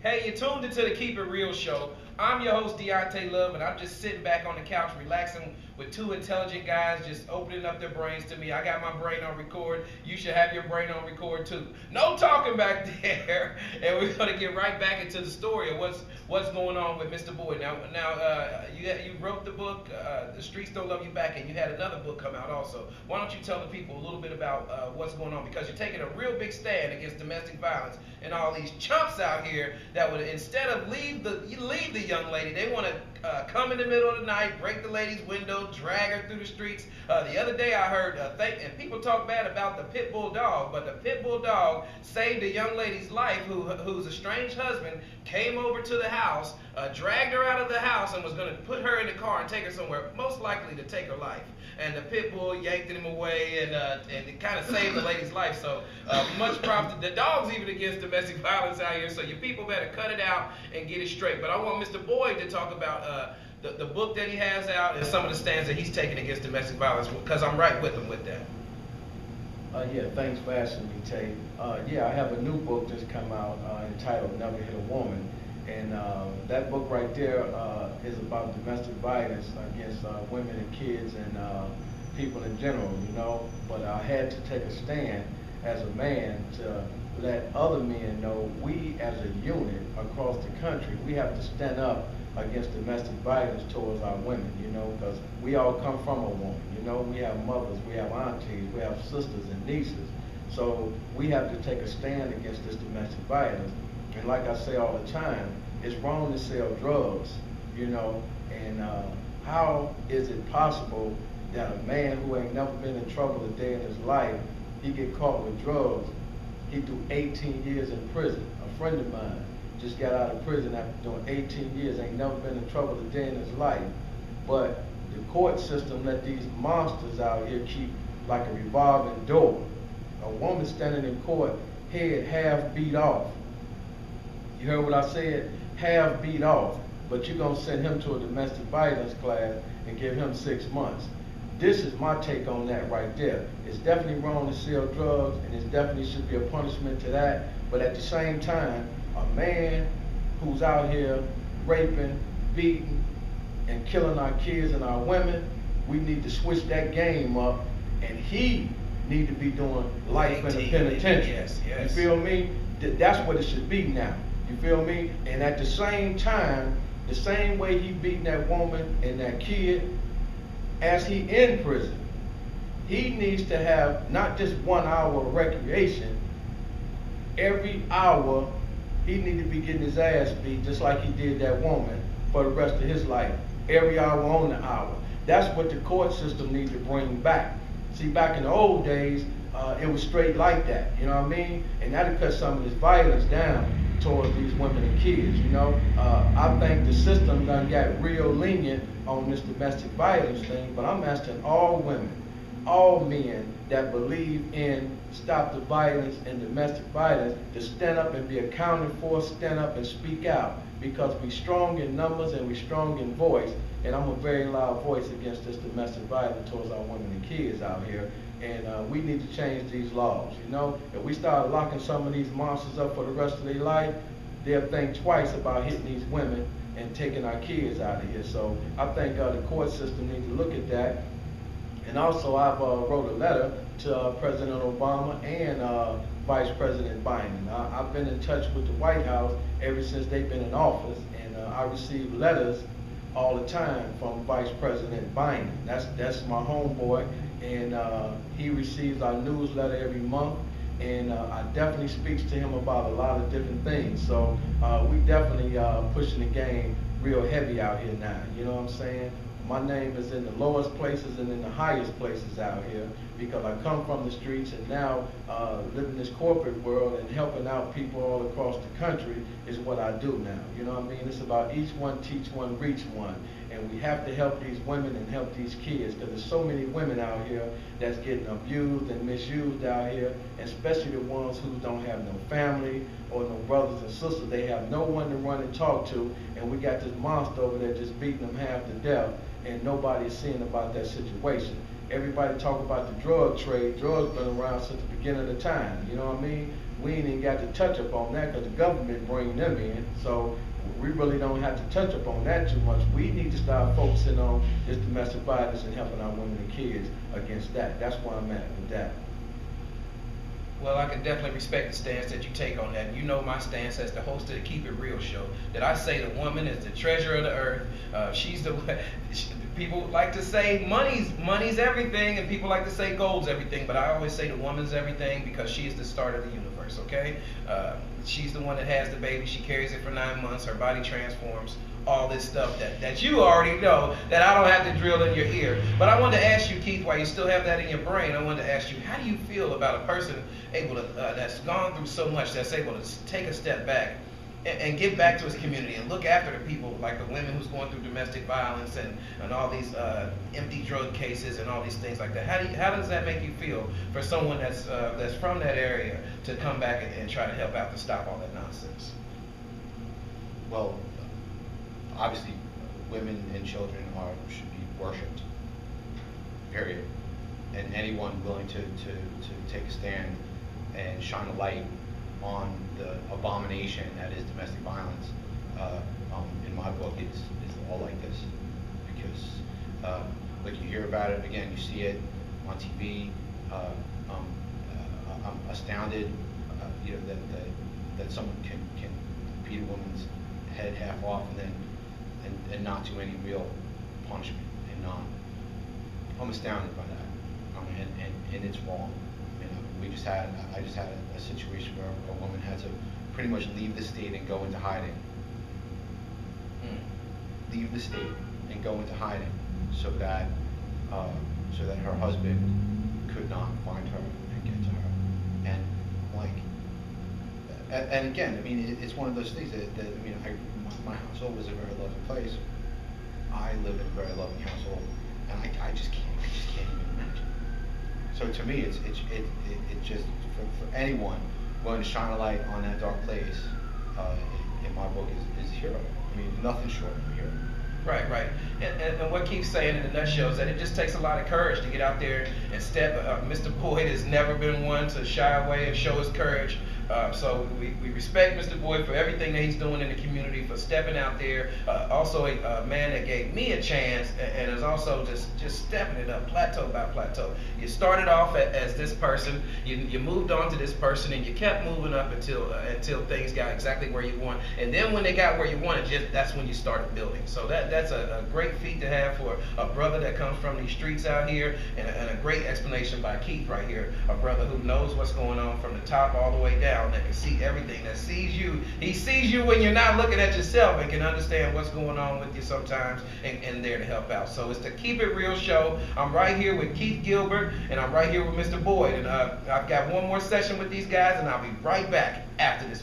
Hey, you tuned into the Keep It Real show. I'm your host, Deontay Love, and I'm just sitting back on the couch relaxing with two intelligent guys just opening up their brains to me. I got my brain on record. You should have your brain on record too. No talking back there. And we're going to get right back into the story of what's going on with Mr. Boyd. Now, you wrote the book, The Streets Don't Love You Back, and you had another book come out also. Why don't you tell the people a little bit about what's going on? Because you're taking a real big stand against domestic violence and all these chumps out here that would, instead of leave the young lady, they want to come in the middle of the night, break the lady's window, drag her through the streets. The other day I heard, and people talk bad about the pit bull dog, but the pit bull dog saved a young lady's life whose estranged husband came over to the house, dragged her out of the house, and was going to put her in the car and take her somewhere, most likely to take her life. And the pit bull yanked him away, and it kind of saved the lady's life. So much props. The dog's even against domestic violence out here, so your people better cut it out and get it straight. But I want Mr. Boyd to talk about the book that he has out and some of the stands that he's taking against domestic violence, because I'm right with him with that. Yeah, thanks for asking me, Tay. Yeah, I have a new book just come out entitled Never Hit a Woman. And that book right there is about domestic violence against women and kids and people in general, you know. But I had to take a stand as a man to let other men know we as a unit across the country, we have to stand up against domestic violence towards our women, you know, because we all come from a woman, you know. We have mothers, we have aunties, we have sisters and nieces. So we have to take a stand against this domestic violence. And like I say all the time, it's wrong to sell drugs, you know, and how is it possible that a man who ain't never been in trouble a day in his life, he get caught with drugs, he do 18 years in prison. A friend of mine just got out of prison after doing 18 years, ain't never been in trouble a day in his life. But the court system let these monsters out here keep like a revolving door. A woman standing in court, head half beat off. You heard what I said? Half beat off, but you're going to send him to a domestic violence class and give him 6 months. This is my take on that right there. It's definitely wrong to sell drugs, and it definitely should be a punishment to that. But at the same time, a man who's out here raping, beating, and killing our kids and our women, we need to switch that game up, and he need to be doing life in the penitentiary. Yes. You feel me? That's what it should be now. You feel me? And at the same time, the same way he beating that woman and that kid, as he in prison, he needs to have not just 1 hour of recreation. Every hour, he need to be getting his ass beat just like he did that woman for the rest of his life. Every hour on the hour. That's what the court system needs to bring back. See, back in the old days, it was straight like that, you know what I mean? And that'll cut some of this violence down towards these women and kids, you know. I think the system done got real lenient on this domestic violence thing, but I'm asking all women, all men that believe in stop the violence and domestic violence to stand up and be accounted for, stand up and speak out, because we strong in numbers and we strong in voice, and I'm a very loud voice against this domestic violence towards our women and kids out here. And we need to change these laws, you know. If we start locking some of these monsters up for the rest of their life, they'll think twice about hitting these women and taking our kids out of here. So I think the court system needs to look at that. And also I've wrote a letter to President Obama and Vice President Biden. I've been in touch with the White House ever since they've been in office, and I receive letters all the time from Vice President Biden. That's my homeboy, and he receives our newsletter every month, and I definitely speaks to him about a lot of different things. So we definitely pushing the game real heavy out here now, you know what I'm saying? My name is in the lowest places and in the highest places out here, because I come from the streets, and now living this corporate world and helping out people all across the country is what I do now. You know what I mean? It's about each one teach one, reach one. And we have to help these women and help these kids, because there's so many women out here that's getting abused and misused out here, and especially the ones who don't have no family or no brothers and sisters. They have no one to run and talk to, and we got this monster over there just beating them half to death, and nobody is seeing about that situation. Everybody talk about the drug trade. Drugs been around since the beginning of the time, you know what I mean? we ain't even got to touch up on that because the government bring them in. So we really don't have to touch up on that too much. We need to start focusing on this domestic violence and helping our women and kids against that. That's where I'm at with that. Well, I can definitely respect the stance that you take on that. You know my stance as the host of the Keep It Real show, that I say the woman is the treasure of the earth. She's the people like to say money's everything, and people like to say gold's everything, but I always say the woman's everything because she is the start of the universe, okay? She's the one that has the baby. She carries it for 9 months. Her body transforms. All this stuff that you already know, that I don't have to drill in your ear. But I wanted to ask you, Keith, while you still have that in your brain, I wanted to ask you, how do you feel about a person able to that's gone through so much, that's able to take a step back and get back to his community and look after the people, like the women who's going through domestic violence and all these empty drug cases and all these things like that? How does that make you feel for someone that's from that area to come back and try to help out to stop all that nonsense? Well, obviously, women and children should be worshipped, period. And anyone willing to take a stand and shine a light on the abomination that is domestic violence, in my book, is all like this. Because, like, you hear about it, again, you see it on TV. I'm astounded, that someone can beat a woman's head half off and not do any real punishment, and I'm astounded by that. And it's wrong. I just had a situation where a woman had to pretty much leave the state and go into hiding. Leave the state and go into hiding so that her husband could not find her and get to her. And and again, it's one of those things that my household was a very loving place. I live in a very loving household, and I just can't even imagine. So to me, it's just for anyone willing to shine a light on that dark place, in my book is a hero. Nothing short of a hero. Right. And what Keith's saying in the nutshell is that it just takes a lot of courage to get out there and step. Mr. Boyd has never been one to shy away and show his courage. So we respect Mr. Boyd for everything that he's doing in the community, for stepping out there. Also a man that gave me a chance and is also just stepping it up, plateau by plateau. You started off as this person, you moved on to this person, and you kept moving up until things got exactly where you want. And then when they got where you wanted, that's when you started building. So that's a great feat to have for a brother that comes from these streets out here, and a great explanation by Keith right here, a brother who knows what's going on from the top all the way down, that can see everything, that sees you. He sees you when you're not looking at yourself and can understand what's going on with you sometimes, and there to help out. So it's the Keep It Real show. I'm right here with Keith Gilbert, and I'm right here with Mr. Boyd, and I've got one more session with these guys, and I'll be right back after this.